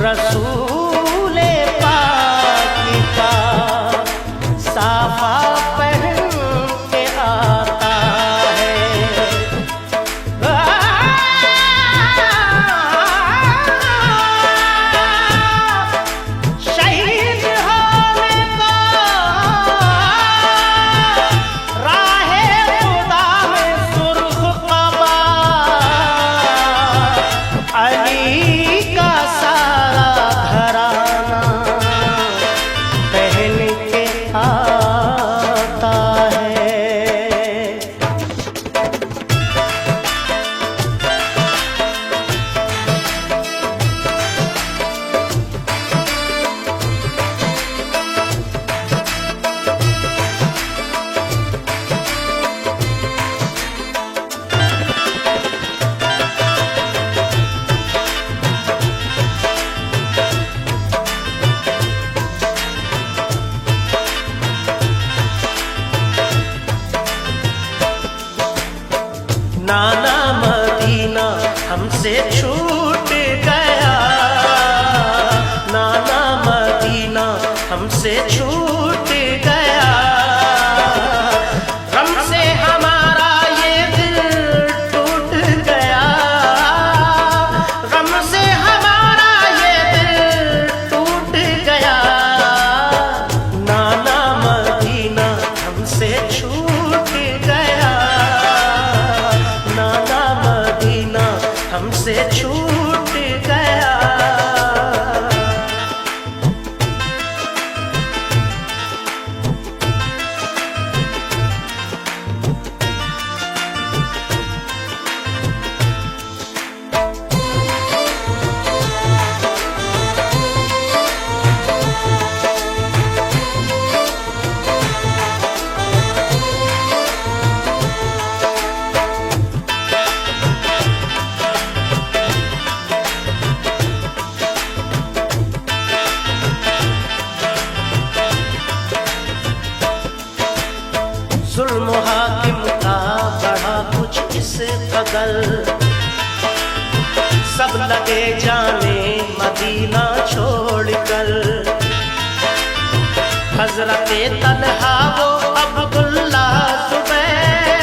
रसूले पाक का साफा पहन के आता है। शहीद होने को राहे खुदा में सुर्ख कबा अली का सारा घराना पहन के आता है। नाना मदीना हमसे छूट गया, नाना मदीना हमसे छूट गया। गम से हमारा ये दिल टूट गया, गम से हमारा ये दिल टूट गया। नाना मदीना हमसे छूट गया, नाना मदीना हमसे छूट गया। जुल्म हाकिम का बढ़ा कुछ इस कदर, सब लगे जाने मदीना छोड़कर। हजरते तन्हा वो अब्दुल्ला जुबैर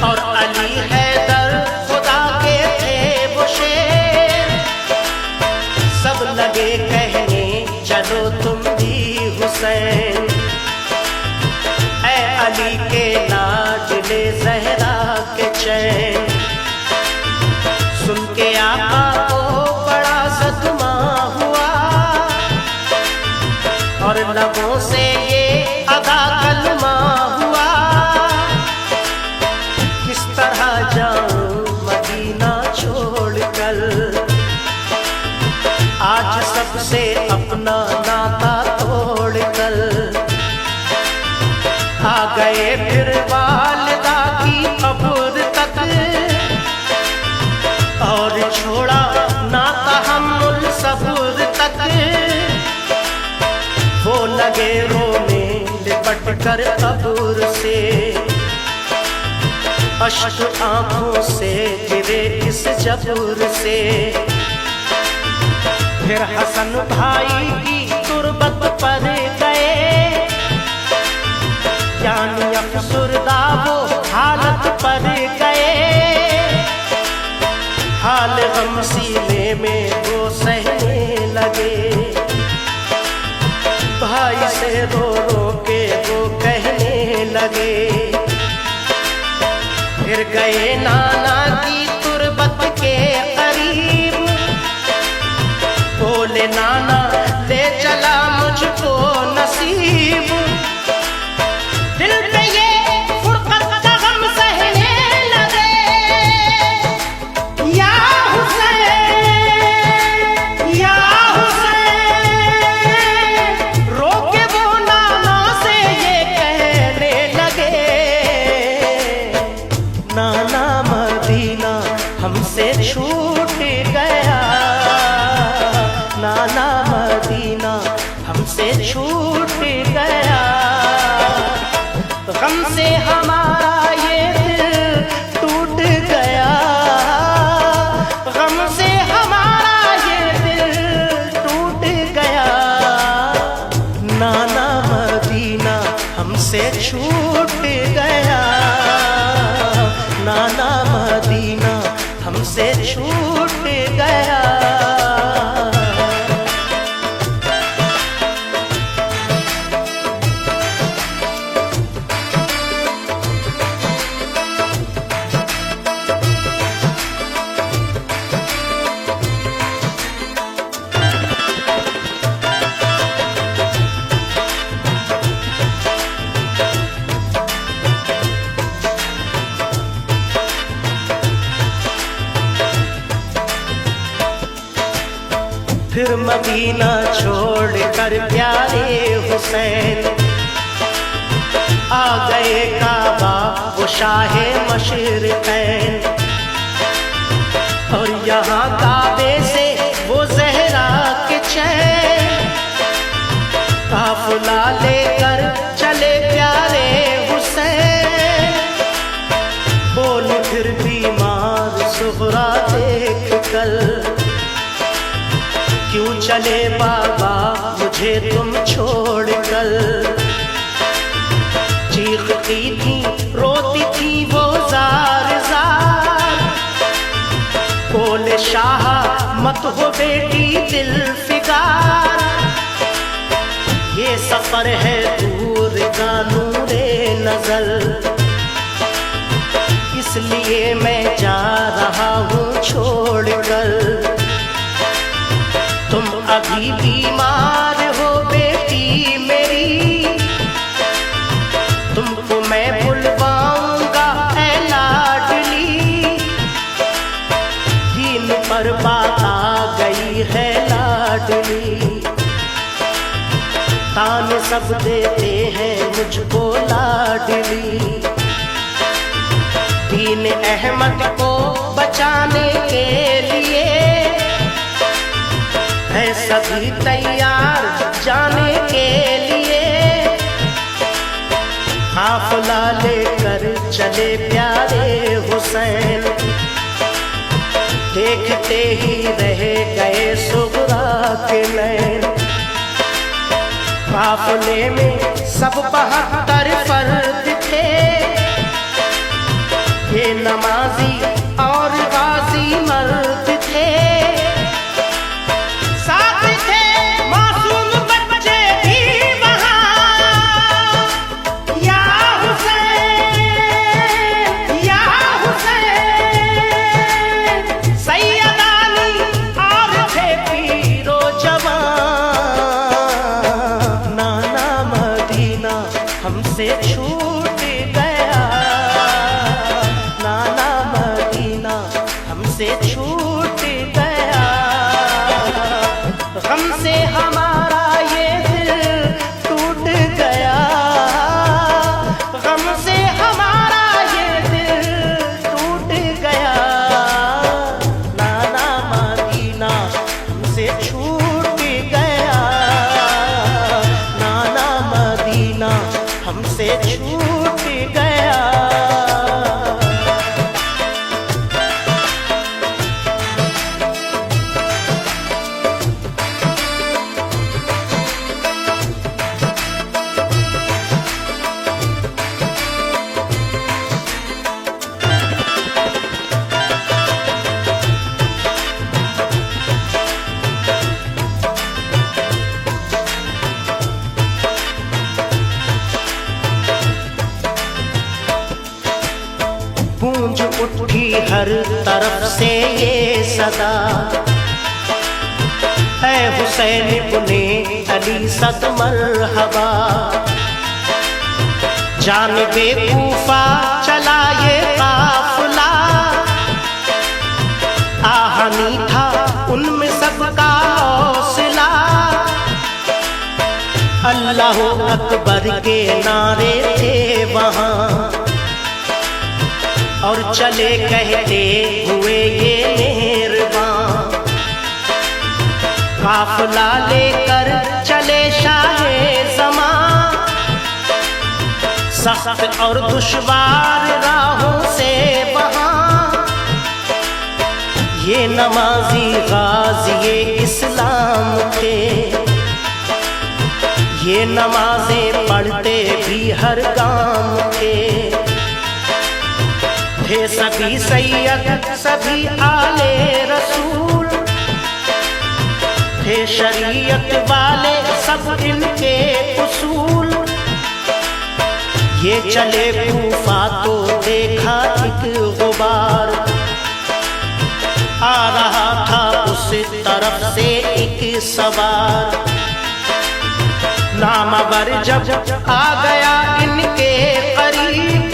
और अली हैदर खुदा के थे वो शेर। सब लगे कहने चलो तुम भी हुसैन, अली के लाडले ज़हरा के चैन। सुन के आका को बड़ा सदमा हुआ और लबों से ये अदा कलमा हुआ। किस तरह जाऊं मदीना छोड़कर, आज सबसे अपना नाता तोड़कर। आ गए फिर वालिदा की कब्र तक और छोड़ा नाता हम्मुल सब्र तक। वो लगे रोने लिपट कर कब्र से, अश्क आंखों से गिरे इस जबूर से। फिर हसन भाई की तुरबत पर गए, यानी अफसुरदा वो हालत पर गए। हाल गम सीने में वो सहने लगे, भाई से रो रो के वो कहने लगे। फिर गए नाना की तुरबत के करीब, बोले नाना ले चला मुझको नसीब। दिल पे ये फुरकत का गम सहने लगे, या हुसैन या हुसैन। रोके वो नाना से ये कहने लगे, नाना मदीना हमसे छूट गया, नाना मदीना हमसे छूट गया। गम से हमारा ये दिल टूट गया, गम से हमारा ये दिल फिर मदीना छोड़कर प्यारे हुसैन आ गए काबा वो शाहे मशरिक़ैन। और यहाँ काबे से वो ज़हरा के चैन काफ़िला लेकर चले प्यारे हुसैन। बोले फिर बीमार ज़ुहरा देख कर, क्यों चले बाबा मुझे तुम छोड़ कर। चीखती थी रोती थी वो जार जार, बोले शाह मत हो बेटी दिल फिगार। ये सफर है दूर का नूरे नजर, इसलिए मैं जा रहा हूँ छोड़ कर। तुम अभी बीमार हो बेटी मेरी, तुमको मैं बुलवाऊंगा ऐ लाडली। दीन पर बात आ गई है लाडली, तान सब देते हैं मुझको लाडली। दीन अहमद को बचाने के लिए है सभी तैयार जाने के लिए। काफ़िला लेकर चले प्यारे हुसैन, देखते ही रह गए सुगरा के नैन। काफ़िले में सब 72 फर्द थे, ये नमाजी और गाजी मर्द थे। साथ थे मासूम बच्चे भी वहाँ, या हुसैन या हुसैन। सैयद अली और थे पीरो जवान। नाना मदीना हमसे छूट गया, नाना मदीना हमसे छूट गया। हमसे हमारा ये दिल टूट गया, हमसे हमारा ये दिल टूट गया। नाना मदीना हमसे छूट गया, नाना मदीना हमसे छूट गया। गूंज उठी हर तरफ से ये सदा, है हुसैन इब्ने अली सद मरहबा। जानिबे कूफा चला ये काफिला, आहनी था उनमें सबका हौसला। अल्लाह अकबर के नारे थे वहाँ, और चले कहते हुए ये मेहरबान। काफिला लेकर चले शाहे ज़मां, सख्त और दुश्वार राहों से वहाँ। ये नमाजी गाज़ी इस्लाम थे, ये नमाजें पढ़ते भी हर गांव के। थे सभी सैयद सभी आले रसूल, थे शरीयत वाले सब इनके उसूल। ये चले कूफा तो देखा एक गुबार, आ रहा था उस तरफ से एक सवार। नामवर जब आ गया इनके करीब,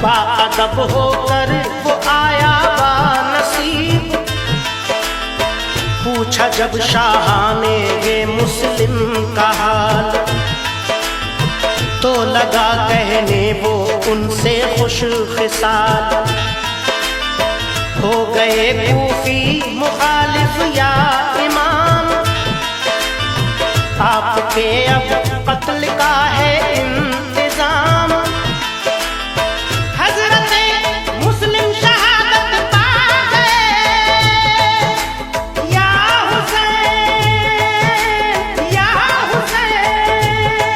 बाअदब होकर वो आया बानसीब। पूछा जब शाह ने ये मुस्लिम का हाल, तो लगा कहने वो उनसे खुश खिसाल। हो गए कूफी मुखालिफ या इमाम, आपके अब कत्ल का है इंतजाम। हजरते मुस्लिम शहादत पा गए, या हुसैन या हुसैन।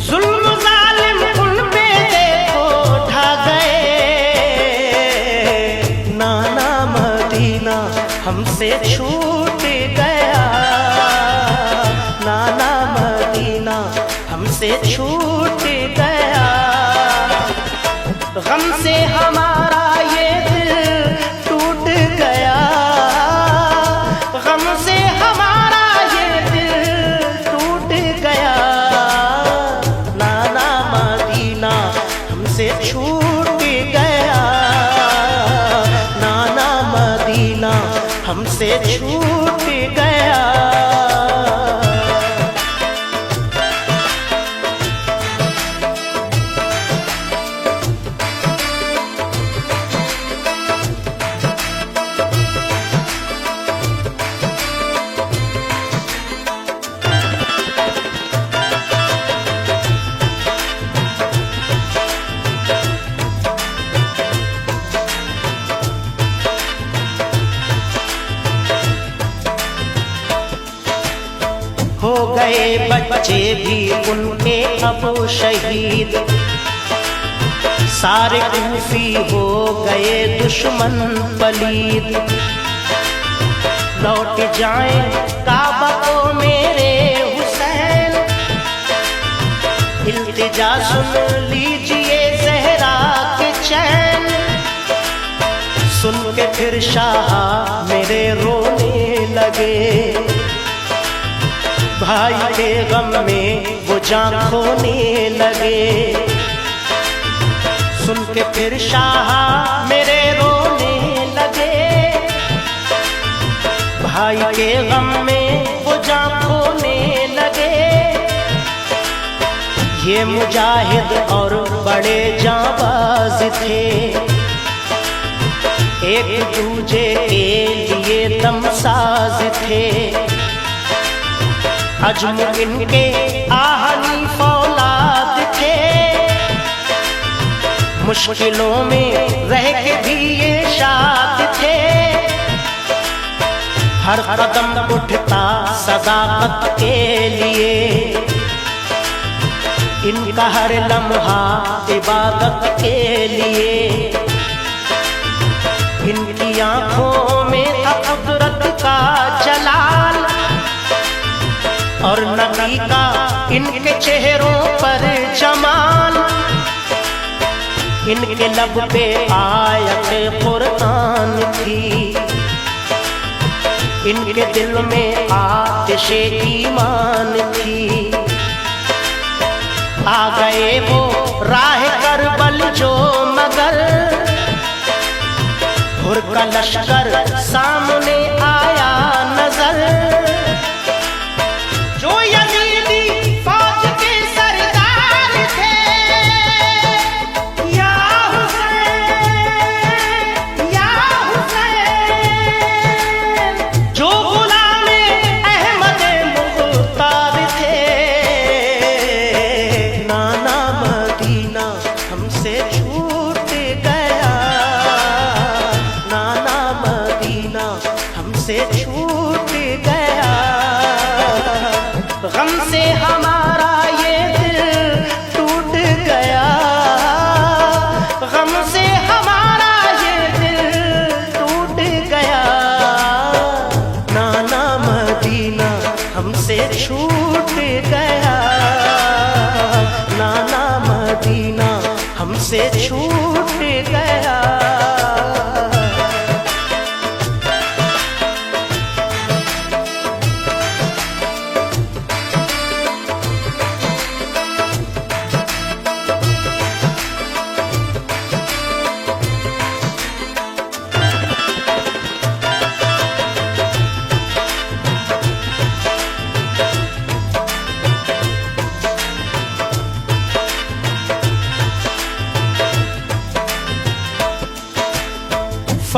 जुल्म जालिम उन पे देखो ढा गए। नाना मदीना हमसे छूट गया, नाना मदीना हमसे छूट गया। गम से हमारा ये दिल टूट गया, गम से हमारा ये दिल टूट गया। नाना मदीना हमसे छूट गया, नाना मदीना हमसे छूट गया। हो गए बच्चे भी उनके अब शहीद, सारे कूफी हो गए दुश्मन पलीद। लौट जाएं काबा को मेरे हुसैन, इल्तिजा सुन लीजिए ज़हरा के चैन। सुन के फिर शाह मेरे रोने लगे, भाई के गम में वो जान खोने लगे। सुन के फिर शाह मेरे रोने लगे, भाई के गम में वो जान खोने लगे। ये मुजाहिद और बड़े जाबाज थे, एक दूजे के लिए दमसाज थे। अजम इनके आहनी फौलाद थे, मुश्किलों में रह के भी ये शाद थे। हर कदम उठता सदाकत के लिए, इनका हर लम्हा इबादत के लिए। इनकी आंखों में कुदरत का जलाल, और नबी का इनके चेहरों पर जमाल। इनके लब पे आयत कुरान थी, इनके दिल में आतिश ईमान थी। आ गए वो राह करबल जो मगर, हुर का लश्कर सामने आया नजर। जो यजीदी फौज के सरदार थे, या हुसैन या हुसैन। जो गुलामे अहमद मुख्तार थे, नाना मदीना हमसे छूट गया, नाना मदीना हमसे छूट गया। गम से हमारा ये दिल टूट गया, गम से हमारा ये दिल टूट गया। नाना मदीना हमसे छूट गया, नाना मदीना हमसे छूट गया।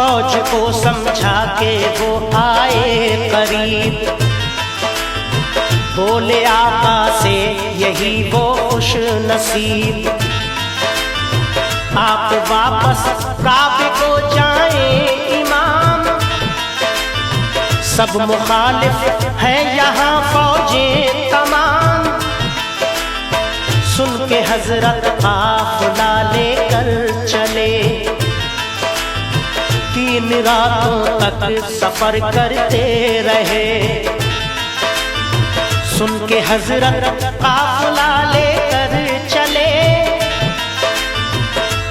फौज को समझा के वो आए करीब, बोले आका से यही वो खुश नसीब, आप वापस काबे को जाएं इमाम, सब मुखालिफ है यहाँ फौजें तमाम। सुन के हजरत काफिला लेकर चले, 3 रातों तक सफर करते रहे। सुन के हजरत काफिला लेकर चले,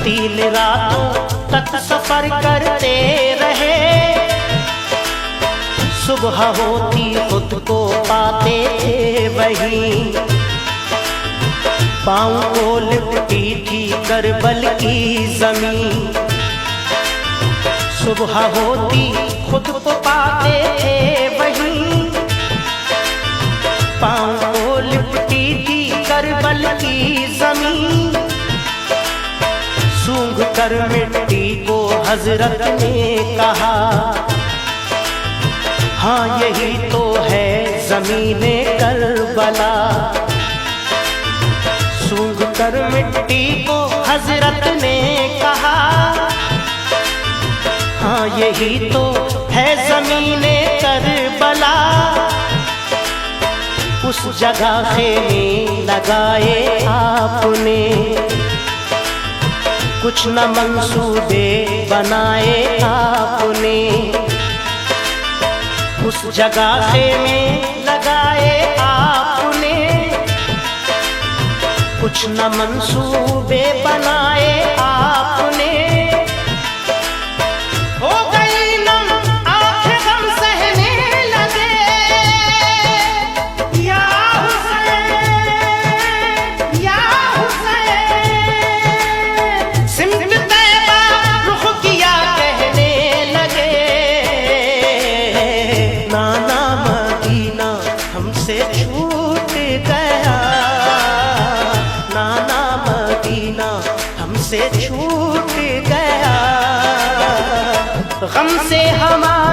3 रातों तक सफर करते रहे। सुबह होती खुद को पाते थे वहीं, पाँव को लिपटी थी करबल की जमीन। सुबह होती खुद को पाते थे वहीं, पाँव को लिपटी थी करबल की जमीन। सूंघ कर मिट्टी को हजरत ने कहा, हाँ यही तो है ज़मीने करबला। सूंघ कर मिट्टी को हजरत ने कहा, हाँ यही तो है ज़मीने करबला। उस जगह खेमे लगाए आपने, कुछ न मंसूबे बनाए आपने। उस जगह खेमे लगाए आपने, कुछ न मंसूबे बनाए आपने। हो गई नम आंखें गम सहने लगे, या हुसैन या हुसैन। सिमत तैबा रुख किया कहने लगे, नाना मदीना हमसे छूट गया, नाना मदीना हमसे छूट गया। गम से हमारा